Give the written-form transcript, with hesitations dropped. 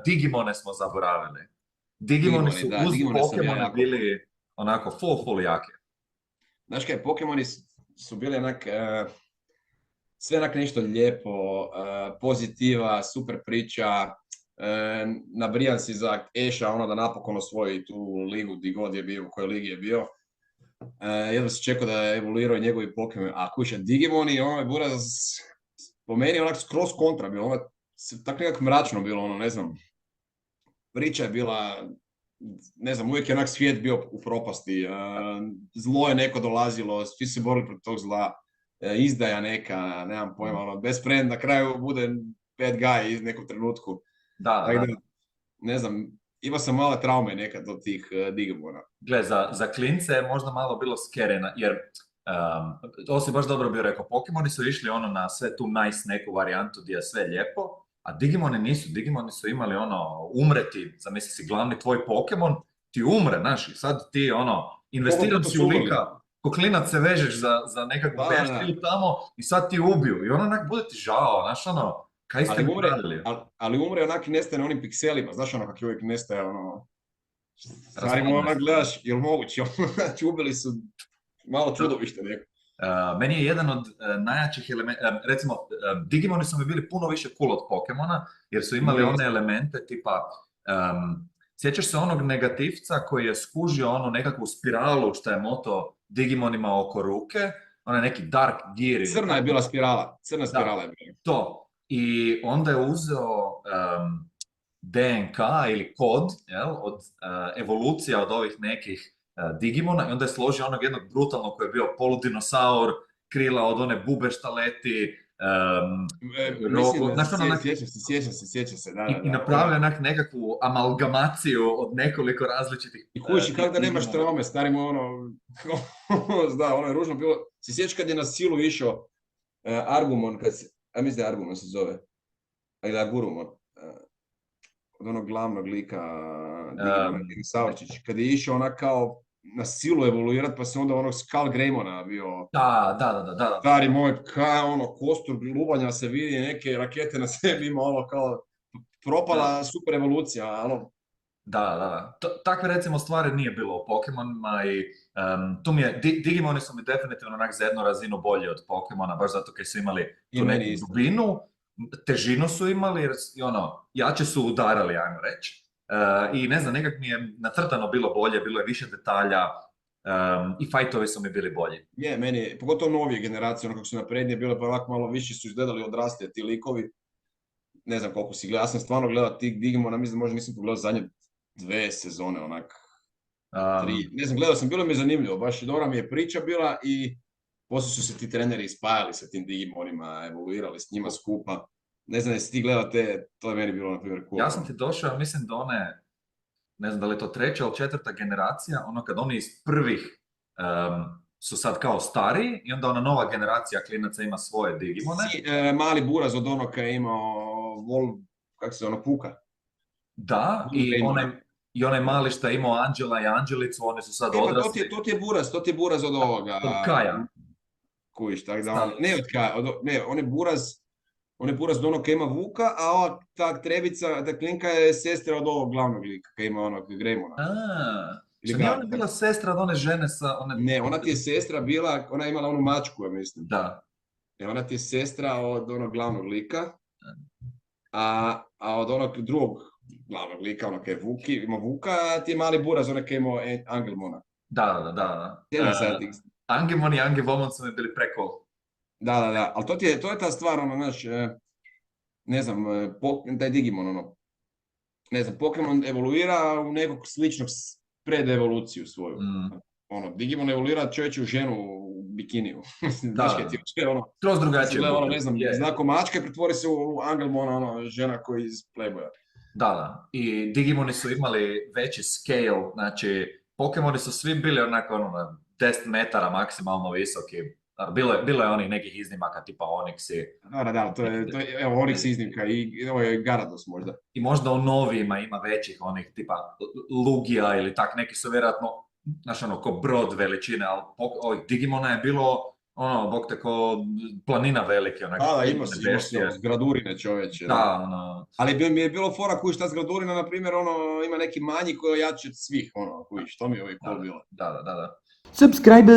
Digimone smo zaboravili. Digimoni su Digimoni, da, uz Digimoni sam ja Pokemone jako... bili onako full jake. Znaš kaj, Pokemoni su bili onak, sve onak nešto lijepo, pozitiva, super priča, nabrijan si za Asha, ono da napokon osvoji tu ligu, di god je bio, u kojoj ligi je bio. Jedva se čekao da je evoluirao njegovi Pokemon, a kuća Digimoni, ono je buraz, po meni onak skroz kontra bilo, ono, tako nekako mračno bilo, ono, ne znam, priča je bila, ne znam, uvijek je onak svijet bio u propasti, zlo je neko dolazilo, svi se borili protiv tog zla, izdaja neka, nemam pojma, ono, best friend na kraju bude bad guy iz nekog trenutku. Da, Tako da. da, ne znam, imao sam male traume nekad od tih Digimona. Gle, za klince je možda malo bilo skerena, jer ovo si baš dobro bio rekao, Pokemoni su išli ono na sve tu nice neku varijantu gdje je sve lijepo, a Digimoni nisu. Digimoni su imali ono, umreti, zamisli si glavni tvoj Pokemon, ti umre, znaš, i sad ti ono, investiram puta si su u umrli? lika, ko klinac se vežeš za nekakvu Da, veštilu da. tamo i sad ti ubiju. I ono onak bude ti žao, znaš ono, kaj ste mi radili? Ali umre onak i nestaje na onim pikselima, znaš ono kako uvijek nestaje ono... Stari Razpadne onak se. gledaš, jel moguće, znači ubili su malo čudovište neko. Meni je jedan od najjačih elementa, recimo, Digimoni su mi bili puno više cool od Pokemona, jer su imali one elemente tipa, sjećaš se onog negativca koji je skužio onu nekakvu spiralu što je moto Digimonima oko ruke, onaj neki Dark Gear. Crna je bila spirala, crna spirala je bila. To. I onda je uzeo DNK ili kod, jel, od evolucija od ovih nekih Digimona i onda je složio onog jednog brutalnog koji je bio poludinosaur, krila od one bube šta leti, sjećam se, da. I napravio nekakvu amalgamaciju od nekoliko različitih... I kući, kako da nemaš traume, stari mu ono... da, ono je ružno bilo. Si sjećaš kad je na silu išao Argumon, mislim da je Argumon se zove, ili Agurumon, od onog glavnog lika Digimona, Dinosaurčić, kad je išao onak kao na silu evoluirat, pa se onda onog Skull Greymona bio... Da. Stari moj, kao ono, kostur lubanja se vidi, neke rakete na sebi ima ono kao propala super evolucija, ono. Da. Takve recimo stvari nije bilo u Pokemonima i tu mi je, Digimoni su mi definitivno onak za jednu razinu bolji od Pokemona, baš zato jer su imali tu neku dubinu, težinu su imali i ono, jače su udarali, ajmo reći. I ne znam, nekak mi je nacrtano bilo bolje, bilo je više detalja i fajtovi su mi bili bolji. Je, meni, pogotovo novije generacije, ono kako su naprednije bile, pa ovako malo više su izgledali odraslije ti likovi. Ne znam koliko si gledao, ja sam stvarno gledao tih Digimona, mislim da možda nisam pogledao zadnje 2 sezone, onak, 3. Ne znam, gledao sam, bilo mi je zanimljivo, baš dobra mi je priča bila i poslije su se ti treneri spajali sa tim Digimonima, evoluirali s njima skupa. Ne znam, jesi ti gledao to je meni bilo, na primjer, cool. Ja sam ti došao, mislim da one, ne znam da li je to 3. ili 4. generacija, ono kad oni iz prvih su sad kao stariji i onda ona nova generacija klinaca ima svoje Digimone. Mali buraz od onog je imao kako se ono, Puka. Da, i onaj mali što je imao Anđela i Anđelicu, oni su sad odrasli. To ti je buraz od ovoga. Od Kaja. Kujiš, tako da ne od Kaja, on je buraz od onog koji ima Vuka, a ova ta trebica, ta klinka je sestra od ovog glavnog lika, koji ima onog Greymona. Što nije ona bila sestra od one žene sa... Ne, ona ti je sestra bila, ona je imala onu mačku, ja mislim. Da. Ona ti je sestra od onog glavnog lika, a od onog drugog glavnog lika, ono kaj ima Vuka, ti je mali buraz, ono kaj imao Angelmona. Da. Angemon i Angemon su mi bili preko. Da, ali to je ta stvar, ono, znaš, ne znam, taj Digimon, ono, ne znam, Pokemon evoluira u nekog sličnog predevoluciju svoju. Ono, Digimon evoluira čovječe u ženu u bikiniju. Znaš kaj ti je, ono, skroz drugačije. Ono, ne znam, znako mačke pretvori se u Angelmona, ono, žena koji iz Playboya. Da. I Digimoni su imali veći scale, znači, Pokemoni su svi bili onako, ono, na 10 metara maksimalno visoki. Bilo je onih nekih iznimaka tipa Onyxi. Da, to je evo, Onyx iznimka i ovo je Garados možda. I možda u novijima ima većih onih tipa Lugia ili tak, neki su vjerojatno, znaš ono, ko brod veličine, ali ovih Digimona je bilo ono, bog te ko planina velike, onak, Da, imao beštije. si ono, zgradurine čoveče. Da, ono, Ali mi je bilo fora kužiš ta zgradurina, na primjer, ono, ima neki manji koji je jači od svih, ono, kužiš, to mi je uvijek cool bilo. da. Subscribe!